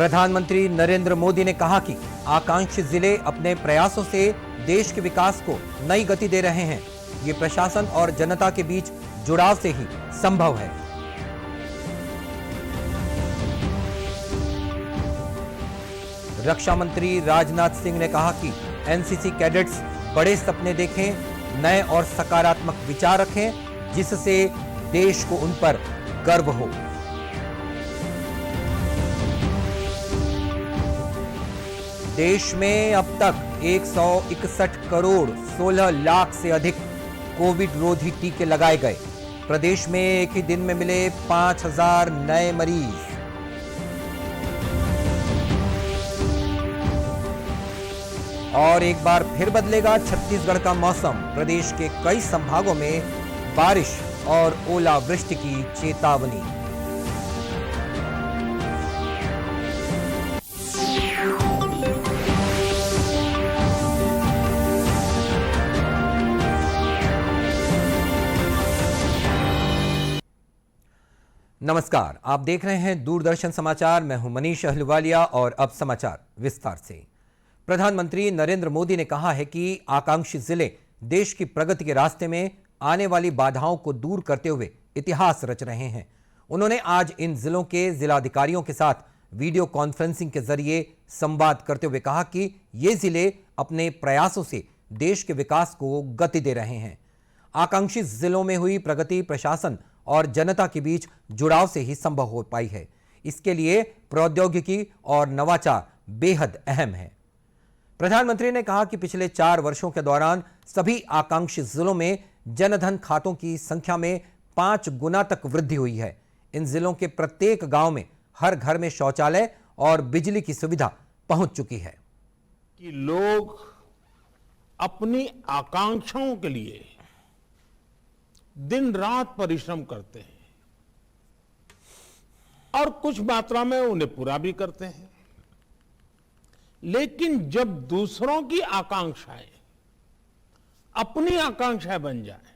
प्रधानमंत्री नरेंद्र मोदी ने कहा कि आकांक्षी जिले अपने प्रयासों से देश के विकास को नई गति दे रहे हैं। ये प्रशासन और जनता के बीच जुड़ाव से ही संभव है। रक्षा मंत्री राजनाथ सिंह ने कहा कि एनसीसी कैडेट्स बड़े सपने देखें, नए और सकारात्मक विचार रखें, जिससे देश को उन पर गर्व हो। देश में अब तक 161 करोड़ 16 लाख से अधिक कोविड रोधी टीके लगाए गए। प्रदेश में एक ही दिन में मिले 5000 नए मरीज। और एक बार फिर बदलेगा छत्तीसगढ़ का मौसम। प्रदेश के कई संभागों में बारिश और ओलावृष्टि की चेतावनी। नमस्कार, आप देख रहे हैं दूरदर्शन समाचार। मैं हूं मनीष अहलुवालिया और अब समाचार विस्तार से। प्रधानमंत्री नरेंद्र मोदी ने कहा है कि आकांक्षी जिले देश की प्रगति के रास्ते में आने वाली बाधाओं को दूर करते हुए इतिहास रच रहे हैं। उन्होंने आज इन जिलों के जिलाधिकारियों के साथ वीडियो कॉन्फ्रेंसिंग के जरिए संवाद करते हुए कहा कि ये जिले अपने प्रयासों से देश के विकास को गति दे रहे हैं। आकांक्षी जिलों में हुई प्रगति प्रशासन और जनता के बीच जुड़ाव से ही संभव हो पाई है। इसके लिए प्रौद्योगिकी और नवाचार बेहद अहम है। प्रधानमंत्री ने कहा कि पिछले 4 वर्षों के दौरान सभी आकांक्षी जिलों में जनधन खातों की संख्या में 5 गुना तक वृद्धि हुई है। इन जिलों के प्रत्येक गांव में हर घर में शौचालय और बिजली की सुविधा पहुंच चुकी है। कि लोग अपनी आकांक्षाओं के लिए दिन रात परिश्रम करते हैं और कुछ मात्रा में उन्हें पूरा भी करते हैं, लेकिन जब दूसरों की आकांक्षाएं अपनी आकांक्षाएं बन जाए,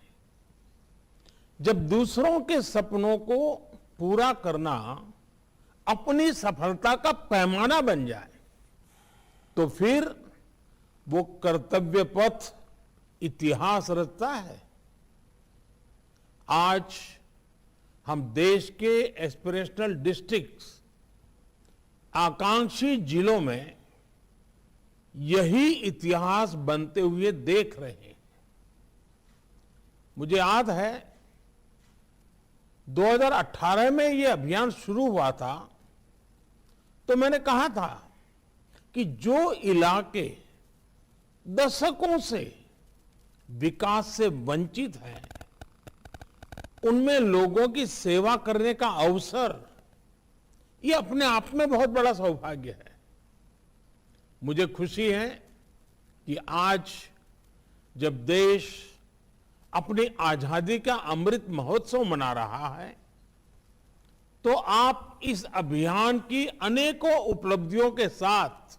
जब दूसरों के सपनों को पूरा करना अपनी सफलता का पैमाना बन जाए, तो फिर वो कर्तव्य पथ इतिहास रचता है। आज हम देश के एस्पिरेशनल डिस्ट्रिक्ट्स, आकांक्षी जिलों में यही इतिहास बनते हुए देख रहे हैं। मुझे याद है 2018 में यह अभियान शुरू हुआ था, तो मैंने कहा था कि जो इलाके दशकों से विकास से वंचित हैं, उनमें लोगों की सेवा करने का अवसर, ये अपने आप में बहुत बड़ा सौभाग्य है। मुझे खुशी है कि आज जब देश अपनी आजादी का अमृत महोत्सव मना रहा है, तो आप इस अभियान की अनेकों उपलब्धियों के साथ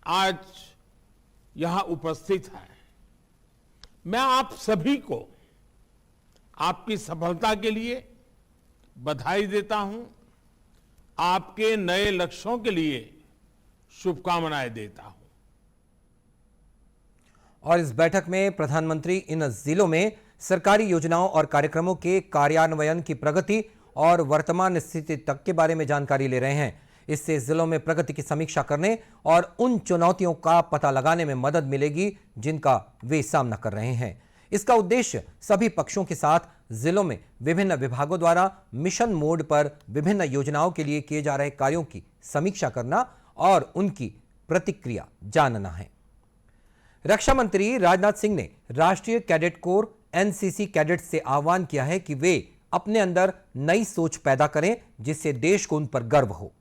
आज यहां उपस्थित हैं। मैं आप सभी को आपकी सफलता के लिए बधाई देता हूं, आपके नए लक्ष्यों के लिए शुभकामनाएं देता हूं। और इस बैठक में प्रधानमंत्री इन जिलों में सरकारी योजनाओं और कार्यक्रमों के कार्यान्वयन की प्रगति और वर्तमान स्थिति तक के बारे में जानकारी ले रहे हैं। इससे जिलों में प्रगति की समीक्षा करने और उन चुनौतियों का पता लगाने में मदद मिलेगी जिनका वे सामना कर रहे हैं। इसका उद्देश्य सभी पक्षों के साथ जिलों में विभिन्न विभागों द्वारा मिशन मोड पर विभिन्न योजनाओं के लिए किए जा रहे कार्यों की समीक्षा करना और उनकी प्रतिक्रिया जानना है। रक्षा मंत्री राजनाथ सिंह ने राष्ट्रीय कैडेट कोर एनसीसी कैडेट से आह्वान किया है कि वे अपने अंदर नई सोच पैदा करें, जिससे देश को उन पर गर्व हो।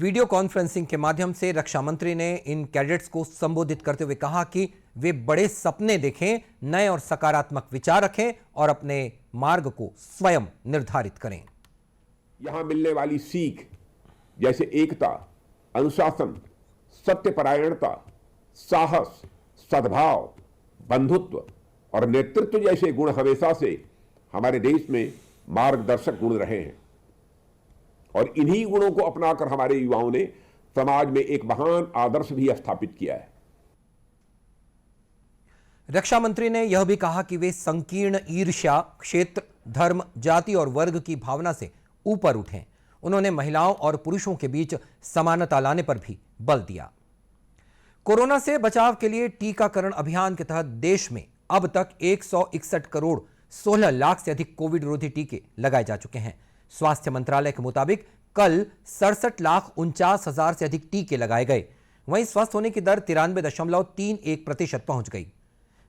वीडियो कॉन्फ्रेंसिंग के माध्यम से रक्षा मंत्री ने इन कैडेट्स को संबोधित करते हुए कहा कि वे बड़े सपने देखें, नए और सकारात्मक विचार रखें और अपने मार्ग को स्वयं निर्धारित करें। यहां मिलने वाली सीख जैसे एकता, अनुशासन, सत्यपरायणता, साहस, सद्भाव, बंधुत्व और नेतृत्व जैसे गुण हमेशा से हमारे देश में मार्गदर्शक गुण रहे हैं और इन्हीं गुणों को अपनाकर हमारे युवाओं ने समाज में एक महान आदर्श भी स्थापित किया है। रक्षा मंत्री ने यह भी कहा कि वे संकीर्ण ईर्ष्या, क्षेत्र, धर्म, जाति और वर्ग की भावना से ऊपर उठें। उन्होंने महिलाओं और पुरुषों के बीच समानता लाने पर भी बल दिया। कोरोना से बचाव के लिए टीकाकरण अभियान के तहत देश में अब तक 161 करोड़ 16 लाख से अधिक कोविड रोधी टीके लगाए जा चुके हैं। स्वास्थ्य मंत्रालय के मुताबिक कल 67,49,000 से अधिक टीके लगाए गए। वहीं स्वस्थ होने की दर 93.31% पहुंच गई।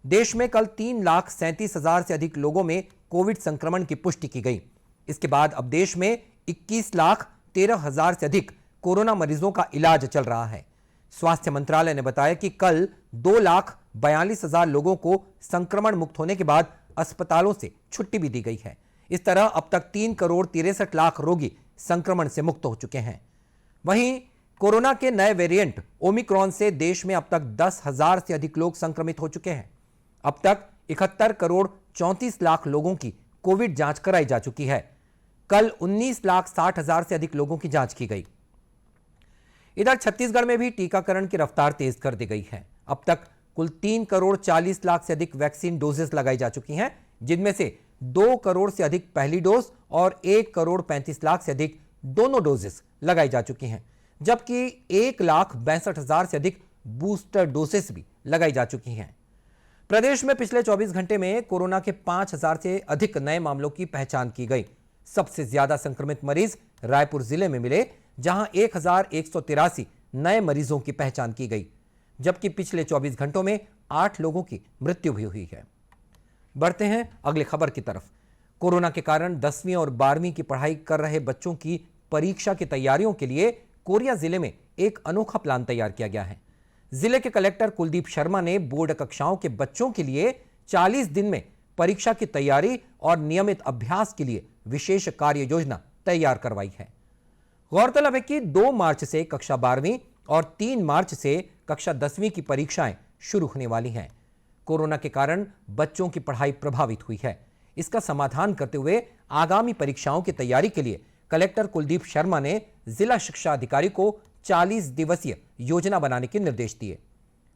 देश में कल 3,37,000 से अधिक लोगों में कोविड संक्रमण की पुष्टि की गई। इसके बाद अब देश में 21,13,000 से अधिक कोरोना मरीजों का इलाज चल रहा है। स्वास्थ्य मंत्रालय ने बताया कि कल 2,42,000 लोगों को संक्रमण मुक्त होने के बाद अस्पतालों से छुट्टी भी दी गई है। इस तरह अब तक 3 करोड़ 63 लाख रोगी संक्रमण से मुक्त हो चुके हैं। वहीं कोरोना के नए वेरिएंट ओमिक्रॉन से देश में अब तक 10,000 से अधिक लोग संक्रमित हो चुके हैं। अब तक 71 करोड़ 34 लाख लोगों की कोविड जांच कराई जा चुकी है। कल 19,60,000 से अधिक लोगों की जांच की गई। इधर छत्तीसगढ़ में भी टीकाकरण की रफ्तार तेज कर दी गई है। अब तक कुल 3 करोड़ 40 लाख से अधिक वैक्सीन डोजेस लगाई जा चुकी हैं, जिनमें से 2 करोड़ से अधिक पहली डोज और 1 करोड़ 35 लाख से अधिक दोनों डोजेस लगाई जा चुकी हैं, जबकि 1,62,000 से अधिक बूस्टर डोजेस भी लगाई जा चुकी हैं। प्रदेश में पिछले 24 घंटे में कोरोना के 5,000 से अधिक नए मामलों की पहचान की गई। सबसे ज्यादा संक्रमित मरीज रायपुर जिले में मिले, जहां 1,183 नए मरीजों की पहचान की गई, जबकि पिछले 24 घंटों में 8 लोगों की मृत्यु भी हुई है। बढ़ते हैं अगली खबर की तरफ। कोरोना के कारण 10वीं और 12वीं की पढ़ाई कर रहे बच्चों की परीक्षा की तैयारियों के लिए कोरिया जिले में एक अनोखा प्लान तैयार किया गया है। जिले के कलेक्टर कुलदीप शर्मा ने बोर्ड कक्षाओं के बच्चों के लिए 40 दिन में परीक्षा की तैयारी और नियमित अभ्यास के लिए विशेष कार्य योजना तैयार करवाई है। गौरतलब है कि 2 मार्च से कक्षा 12वीं और 3 मार्च से कक्षा 10वीं की परीक्षाएं शुरू होने वाली हैं। कोरोना के कारण बच्चों की पढ़ाई प्रभावित हुई है। इसका समाधान करते हुए आगामी परीक्षाओं की तैयारी के लिए कलेक्टर कुलदीप शर्मा ने जिला शिक्षा अधिकारी को 40 दिवसीय योजना बनाने के निर्देश दिए।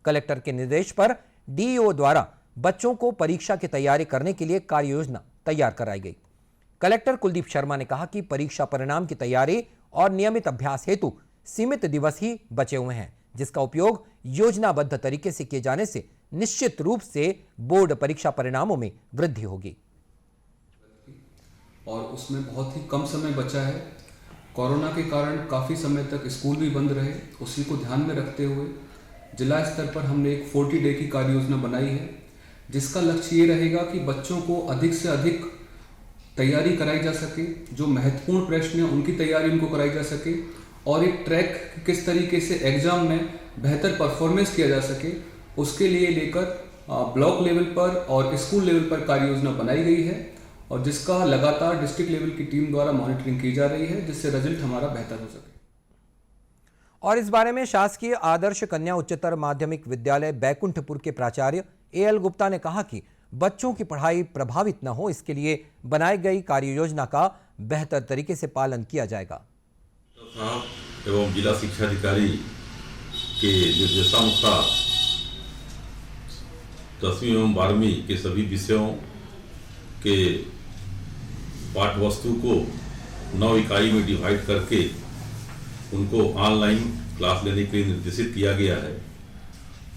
कलेक्टर के निर्देश पर डीईओ द्वारा बच्चों को परीक्षा की तैयारी करने के लिए कार्य योजना तैयार कराई गई। कलेक्टर कुलदीप शर्मा ने कहा कि परीक्षा परिणाम की तैयारी और नियमित अभ्यास हेतु सीमित दिवस ही बचे हुए हैं, जिसका उपयोग योजनाबद्ध तरीके से किए जाने से निश्चित रूप से बोर्ड परीक्षा परिणामों में वृद्धि होगी। और उसमें बहुत ही कम समय बचा है। कोरोना के कारण काफ़ी समय तक स्कूल भी बंद रहे। उसी को ध्यान में रखते हुए जिला स्तर पर हमने एक 40 डे की कार्य योजना बनाई है, जिसका लक्ष्य ये रहेगा कि बच्चों को अधिक से अधिक तैयारी कराई जा सके, जो महत्वपूर्ण प्रश्न हैं उनकी तैयारी उनको कराई जा सके, और एक ट्रैक किस तरीके से एग्जाम में बेहतर परफॉर्मेंस किया जा सके, उसके लिए लेकर ब्लॉक लेवल पर और स्कूल लेवल पर कार्य योजना बनाई गई है, और जिसका लगातार डिस्ट्रिक्ट लेवल की टीम द्वारा मॉनिटरिंग की जा रही है, जिससे रिजल्ट हमारा बेहतर हो सके। और इस बारे में शासकीय आदर्श कन्या उच्चतर माध्यमिक विद्यालय बैकुंठपुर के प्राचार्य एएल गुप्ता ने कहा कि बच्चों की पढ़ाई प्रभावित न हो, इसके लिए बनाई गई कार्य योजना का बेहतर तरीके से पालन किया जाएगा। एवं जिला शिक्षा अधिकारी के निर्देशानुसार 10वीं एवं 12वीं के सभी विषयों के पाठ वस्तु को 9 इकाई में डिवाइड करके उनको ऑनलाइन क्लास लेने के लिए निर्देशित किया गया है।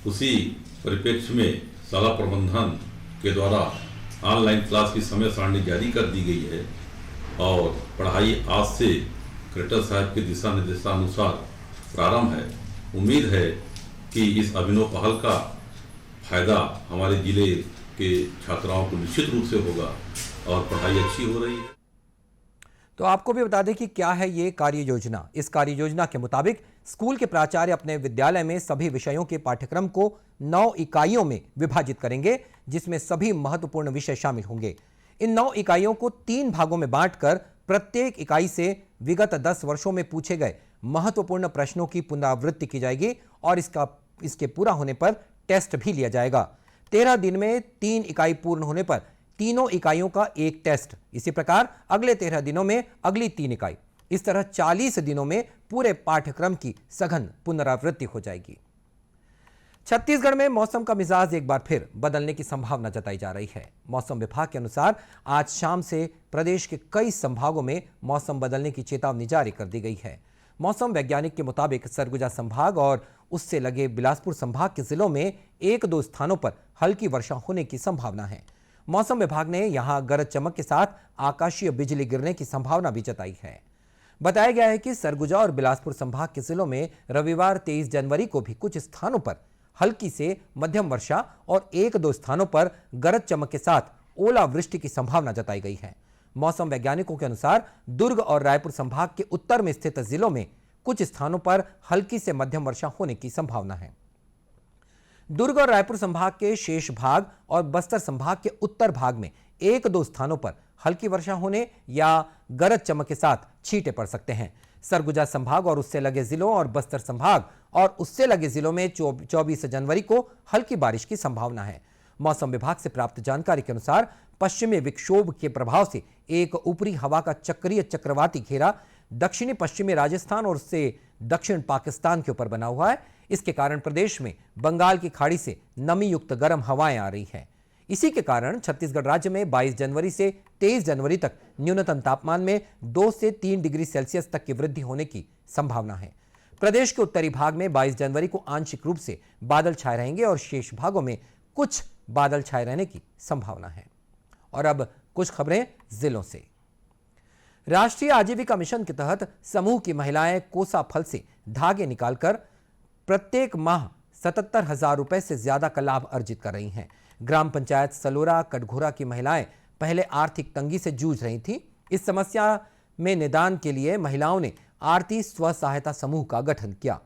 उसी परिप्रेक्ष्य में शाला प्रबंधन के द्वारा ऑनलाइन क्लास की समय सारणी जारी कर दी गई है और पढ़ाई आज से कलेक्टर साहब के दिशा निर्देशानुसार प्रारंभ है। उम्मीद है कि इस अभिनव पहल का फायदा हमारे जिले के छात्राओं को निश्चित रूप से होगा और पढ़ाई अच्छी हो रही है। तो आपको भी बता दें कि क्या है ये कार्य योजना। इस कार्य योजना के मुताबिक स्कूल के प्राचार्य अपने विद्यालय में सभी विषयों के पाठ्यक्रम को 9 इकाइयों में विभाजित करेंगे, जिसमें सभी महत्वपूर्ण विषय शामिल होंगे। इन 9 इकाइयों को 3 भागों में बांटकर प्रत्येक इकाई से विगत 10 वर्षों में पूछे गए महत्वपूर्ण प्रश्नों की पुनरावृत्ति की जाएगी और इसके पूरा होने पर टेस्ट भी लिया जाएगा। 13 दिन में 3 इकाई पूर्ण होने पर तीनों इकाइयों का एक टेस्ट, इसी प्रकार अगले 13 दिनों में अगली 3 इकाई, इस तरह 40 दिनों में पूरे पाठ्यक्रम की सघन पुनरावृत्ति हो जाएगी। छत्तीसगढ़ में मौसम का मिजाज एक बार फिर बदलने की संभावना जताई जा रही है। मौसम विभाग के अनुसार आज शाम से प्रदेश के कई संभागों में मौसम बदलने की चेतावनी जारी कर दी गई है। मौसम वैज्ञानिक के मुताबिक सरगुजा संभाग और उससे लगे बिलासपुर संभाग के जिलों में 1-2 स्थानों पर हल्की वर्षा होने की संभावना है। मौसम विभाग ने यहां गरज चमक के साथ आकाशीय बिजली गिरने की संभावना भी जताई है। बताया गया है कि सरगुजा और बिलासपुर संभाग के जिलों में रविवार 23 जनवरी को भी कुछ स्थानों पर हल्की से मध्यम वर्षा और 1-2 स्थानों पर गरज चमक के साथ ओलावृष्टि की संभावना जताई गई है। मौसम वैज्ञानिकों के अनुसार दुर्ग और रायपुर संभाग के उत्तर में स्थित जिलों में कुछ स्थानों पर हल्की से मध्यम वर्षा होने की संभावना है। दुर्ग और रायपुर संभाग के शेष भाग और बस्तर संभाग के उत्तर भाग में 1-2 स्थानों पर हल्की वर्षा होने या गरज चमक के साथ छींटे पड़ सकते हैं। सरगुजा संभाग और उससे लगे जिलों और बस्तर संभाग और उससे लगे जिलों में 24 जनवरी को हल्की बारिश की संभावना है। मौसम विभाग से प्राप्त जानकारी के अनुसार पश्चिमी विक्षोभ के प्रभाव से एक ऊपरी हवा का चक्रीय चक्रवाती घेरा दक्षिणी पश्चिमी राजस्थान और उससे दक्षिण पाकिस्तान के ऊपर बना हुआ है। इसके कारण प्रदेश में बंगाल की खाड़ी से नमी युक्त गर्म हवाएं आ रही हैं। इसी के कारण छत्तीसगढ़ राज्य में 22 जनवरी से 23 जनवरी तक न्यूनतम तापमान में 2 से 3 डिग्री सेल्सियस तक की वृद्धि होने की संभावना है। प्रदेश के उत्तरी भाग में 22 जनवरी को आंशिक रूप से बादल छाए रहेंगे और शेष भागों में कुछ बादल छाए रहने की संभावना है। और अब कुछ खबरें जिलों से। राष्ट्रीय आजीविका मिशन के तहत समूह की महिलाएं कोसा फल से धागे निकालकर प्रत्येक माह 77,000 रुपए से ज्यादा का लाभ अर्जित कर रही हैं। ग्राम पंचायत सलोरा कटघोरा की महिलाएं पहले आर्थिक तंगी से जूझ रही थीं। इस समस्या में निदान के लिए महिलाओं ने आरती स्व सहायता समूह का गठन किया।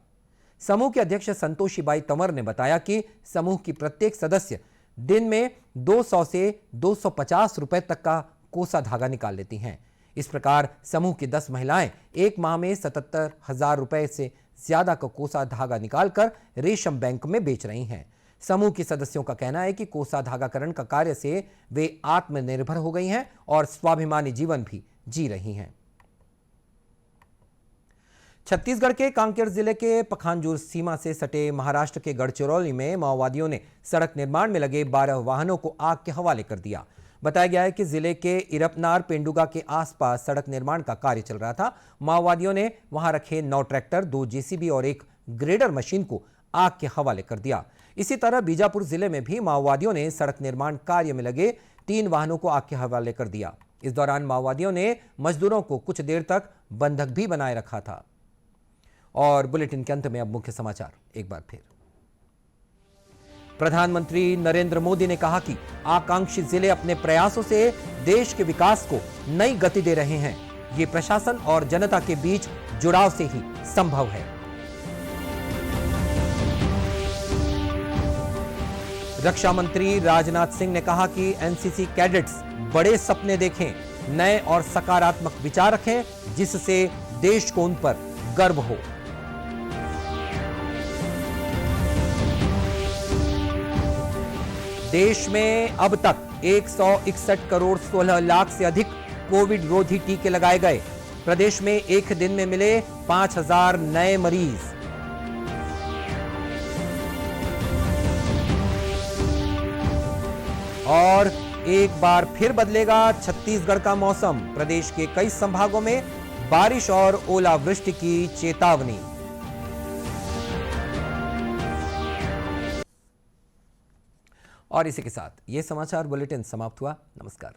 समूह के अध्यक्ष संतोषीबाई तंवर ने बताया कि समूह की प्रत्येक सदस्य दिन में 200 से 250 रुपए तक का कोसा धागा निकाल लेती हैं। इस प्रकार समूह की 10 महिलाएं एक माह में 77,000 रुपए से ज्यादा का कोसा धागा निकालकर रेशम बैंक में बेच रही हैं। समूह के सदस्यों का कहना है कि कोसा धागाकरण का कार्य से वे आत्मनिर्भर हो गई हैं और स्वाभिमानी जीवन भी जी रही हैं। छत्तीसगढ़ के कांकेर जिले के पखानजूर सीमा से सटे महाराष्ट्र के गढ़चिरौली में माओवादियों ने सड़क निर्माण में लगे 12 वाहनों को आग के हवाले कर दिया। बताया गया है कि जिले के इरपनार पेंडुगा के आसपास सड़क निर्माण का कार्य चल रहा था। माओवादियों ने वहां रखे 9 ट्रैक्टर, 2 जेसीबी और 1 ग्रेडर मशीन को आग के हवाले कर दिया। इसी तरह बीजापुर जिले में भी माओवादियों ने सड़क निर्माण कार्य में लगे 3 वाहनों को आग के हवाले कर दिया। इस दौरान माओवादियों ने मजदूरों को कुछ देर तक बंधक भी बनाए रखा था। और बुलेटिन के अंत में अब मुख्य समाचार एक बार फिर। प्रधानमंत्री नरेंद्र मोदी ने कहा कि आकांक्षी जिले अपने प्रयासों से देश के विकास को नई गति दे रहे हैं। ये प्रशासन और जनता के बीच जुड़ाव से ही संभव है। रक्षा मंत्री राजनाथ सिंह ने कहा कि एनसीसी कैडेट्स बड़े सपने देखें, नए और सकारात्मक विचार रखें, जिससे देश को उन पर गर्व हो। देश में अब तक 161 करोड़ 16 लाख से अधिक कोविड रोधी टीके लगाए गए। प्रदेश में एक दिन में मिले 5,000 नए मरीज। और एक बार फिर बदलेगा छत्तीसगढ़ का मौसम। प्रदेश के कई संभागों में बारिश और ओलावृष्टि की चेतावनी। और इसी के साथ ये समाचार बुलेटिन समाप्त हुआ। नमस्कार।